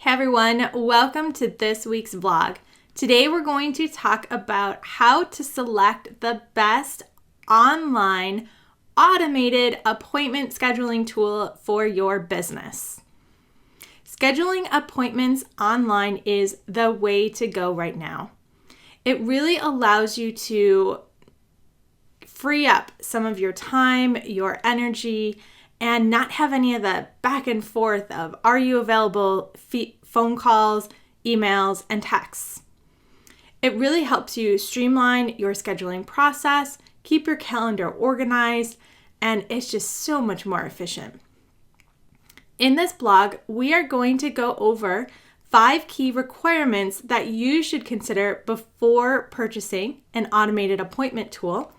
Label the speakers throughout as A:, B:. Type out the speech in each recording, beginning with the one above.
A: Hey everyone, welcome to this week's vlog. Today we're going to talk about how to select the best online automated appointment scheduling tool for your business. Scheduling appointments online is the way to go right now. It really allows you to free up some of your time, your energy, and not have any of the back and forth of are you available phone calls, emails, and texts. It really helps you streamline your scheduling process, keep your calendar organized, and it's just so much more efficient. In this blog, we are going to go over 5 key requirements that you should consider before purchasing an automated appointment tool.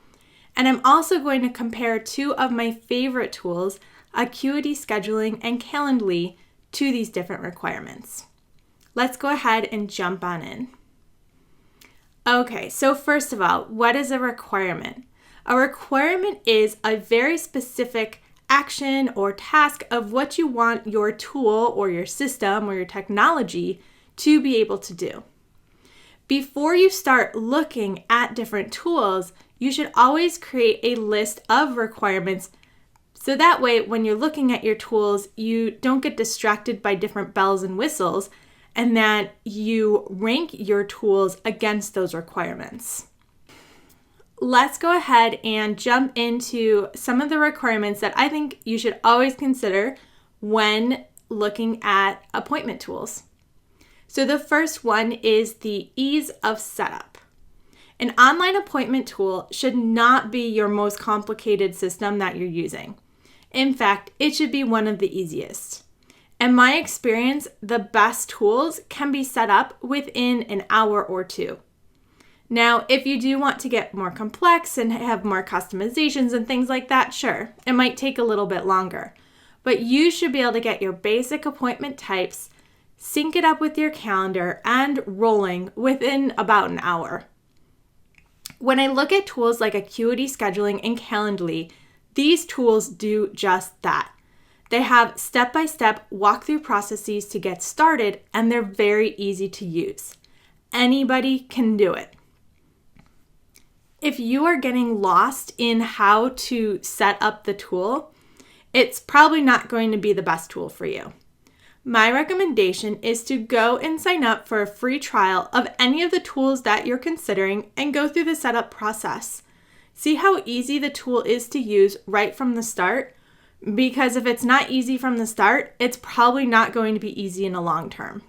A: And I'm also going to compare 2 of my favorite tools, Acuity Scheduling and Calendly, to these different requirements. Let's go ahead and jump on in. Okay, so first of all, what is a requirement? A requirement is a very specific action or task of what you want your tool or your system or your technology to be able to do. Before you start looking at different tools, you should always create a list of requirements so that way when you're looking at your tools, you don't get distracted by different bells and whistles and that you rank your tools against those requirements. Let's go ahead and jump into some of the requirements that I think you should always consider when looking at appointment tools. So the first one is the ease of setup. An online appointment tool should not be your most complicated system that you're using. In fact, it should be one of the easiest. In my experience, the best tools can be set up within an hour or 2. Now, if you do want to get more complex and have more customizations and things like that, sure, it might take a little bit longer. But you should be able to get your basic appointment types, sync it up with your calendar, and rolling within about an hour. When I look at tools like Acuity Scheduling and Calendly, these tools do just that. They have step-by-step walkthrough processes to get started, and they're very easy to use. Anybody can do it. If you are getting lost in how to set up the tool, it's probably not going to be the best tool for you. My recommendation is to go and sign up for a free trial of any of the tools that you're considering and go through the setup process. See how easy the tool is to use right from the start, because if it's not easy from the start, it's probably not going to be easy in the long term.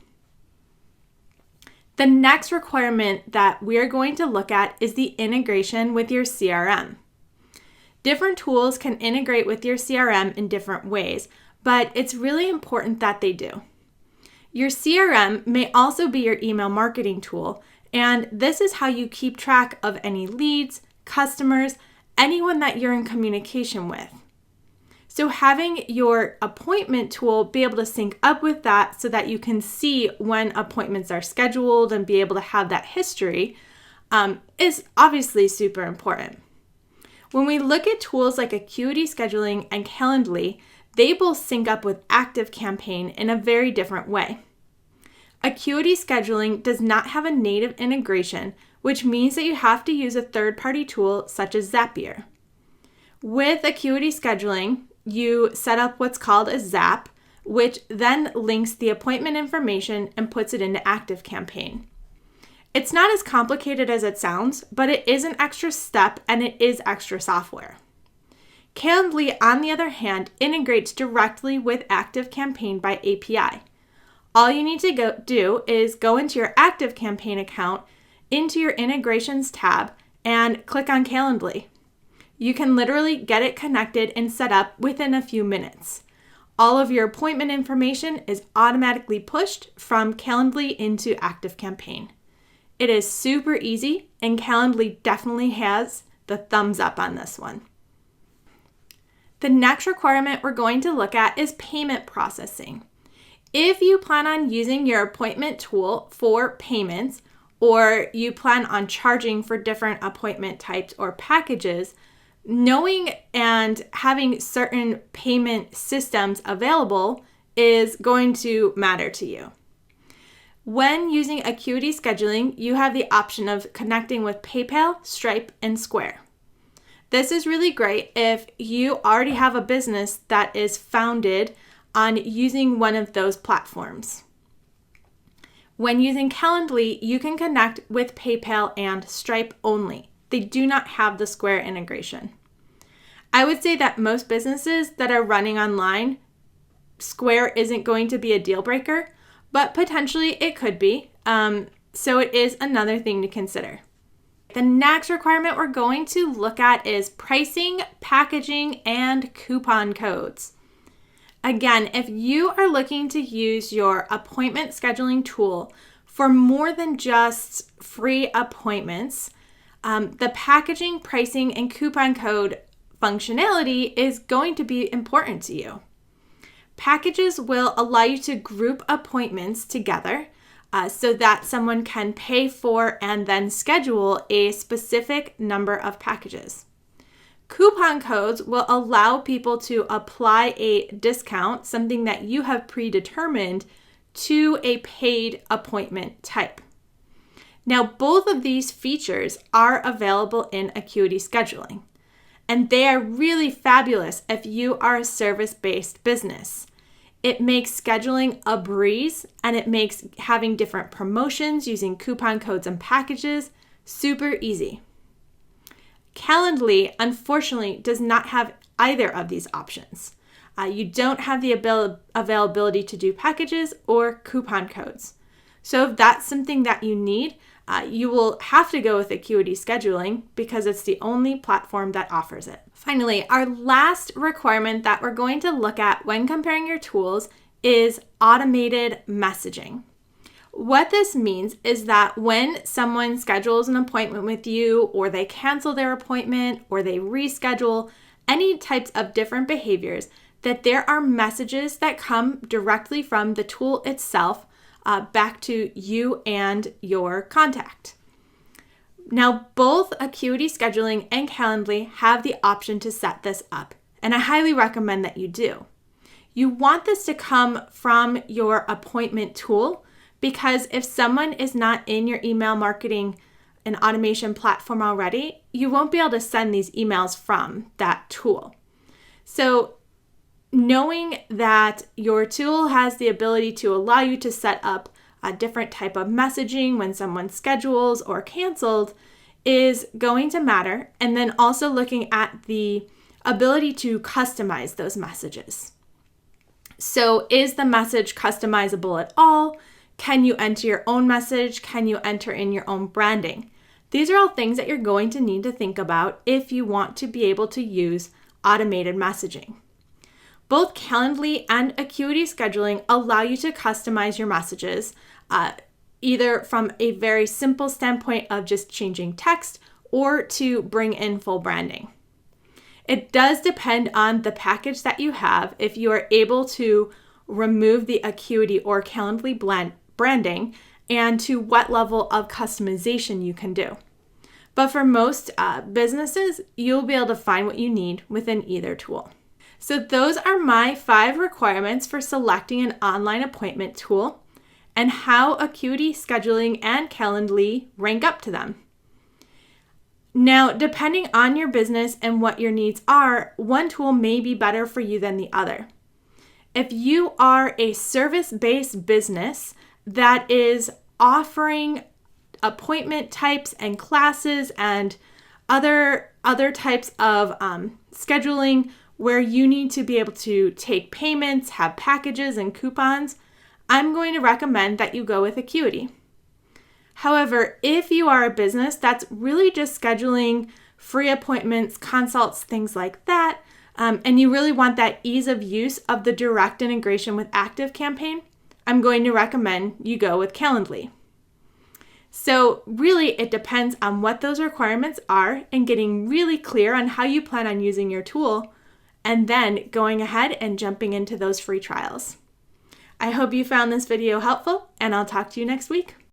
A: The next requirement that we're going to look at is the integration with your CRM. Different tools can integrate with your CRM in different ways, but it's really important that they do. Your CRM may also be your email marketing tool, and this is how you keep track of any leads, customers, anyone that you're in communication with. So having your appointment tool be able to sync up with that so that you can see when appointments are scheduled and be able to have that history is obviously super important. When we look at tools like Acuity Scheduling and Calendly, they both sync up with ActiveCampaign in a very different way. Acuity Scheduling does not have a native integration, which means that you have to use a third-party tool such as Zapier. With Acuity Scheduling, you set up what's called a Zap, which then links the appointment information and puts it into ActiveCampaign. It's not as complicated as it sounds, but it is an extra step and it is extra software. Calendly, on the other hand, integrates directly with ActiveCampaign by API. All you need to do is go into your ActiveCampaign account, into your Integrations tab, and click on Calendly. You can literally get it connected and set up within a few minutes. All of your appointment information is automatically pushed from Calendly into ActiveCampaign. It is super easy, and Calendly definitely has the thumbs up on this one. The next requirement we're going to look at is payment processing. If you plan on using your appointment tool for payments, or you plan on charging for different appointment types or packages, knowing and having certain payment systems available is going to matter to you. When using Acuity Scheduling, you have the option of connecting with PayPal, Stripe, and Square. This is really great if you already have a business that is founded on using one of those platforms. When using Calendly, you can connect with PayPal and Stripe only. They do not have the Square integration. I would say that most businesses that are running online, Square isn't going to be a deal breaker, but potentially it could be. So it is another thing to consider. The next requirement we're going to look at is pricing, packaging, and coupon codes. Again, if you are looking to use your appointment scheduling tool for more than just free appointments, the packaging, pricing, and coupon code functionality is going to be important to you. Packages will allow you to group appointments together so that someone can pay for and then schedule a specific number of packages. Coupon codes will allow people to apply a discount, something that you have predetermined, to a paid appointment type. Now, both of these features are available in Acuity Scheduling, and they are really fabulous if you are a service-based business. It makes scheduling a breeze, and it makes having different promotions using coupon codes and packages super easy. Calendly, unfortunately, does not have either of these options. You don't have the availability to do packages or coupon codes. So if that's something that you need, you will have to go with Acuity Scheduling because it's the only platform that offers it. Finally, our last requirement that we're going to look at when comparing your tools is automated messaging. What this means is that when someone schedules an appointment with you, or they cancel their appointment, or they reschedule, any types of different behaviors, that there are messages that come directly from the tool itself back to you and your contact. Now, both Acuity Scheduling and Calendly have the option to set this up, and I highly recommend that you do. You want this to come from your appointment tool, because if someone is not in your email marketing and automation platform already, you won't be able to send these emails from that tool. So knowing that your tool has the ability to allow you to set up a different type of messaging when someone schedules or canceled is going to matter. And then also looking at the ability to customize those messages. So is the message customizable at all? Can you enter your own message? Can you enter in your own branding? These are all things that you're going to need to think about if you want to be able to use automated messaging. Both Calendly and Acuity Scheduling allow you to customize your messages, either from a very simple standpoint of just changing text or to bring in full branding. It does depend on the package that you have if you are able to remove the Acuity or Calendly branding and to what level of customization you can do. But for most businesses, you'll be able to find what you need within either tool. So those are my 5 requirements for selecting an online appointment tool and how Acuity Scheduling and Calendly rank up to them. Now, depending on your business and what your needs are, one tool may be better for you than the other. If you are a service-based business that is offering appointment types and classes and other types of scheduling where you need to be able to take payments, have packages and coupons, I'm going to recommend that you go with Acuity. However, if you are a business that's really just scheduling free appointments, consults, things like that, and you really want that ease of use of the direct integration with ActiveCampaign, I'm going to recommend you go with Calendly. So really, it depends on what those requirements are and getting really clear on how you plan on using your tool, and then going ahead and jumping into those free trials. I hope you found this video helpful, and I'll talk to you next week.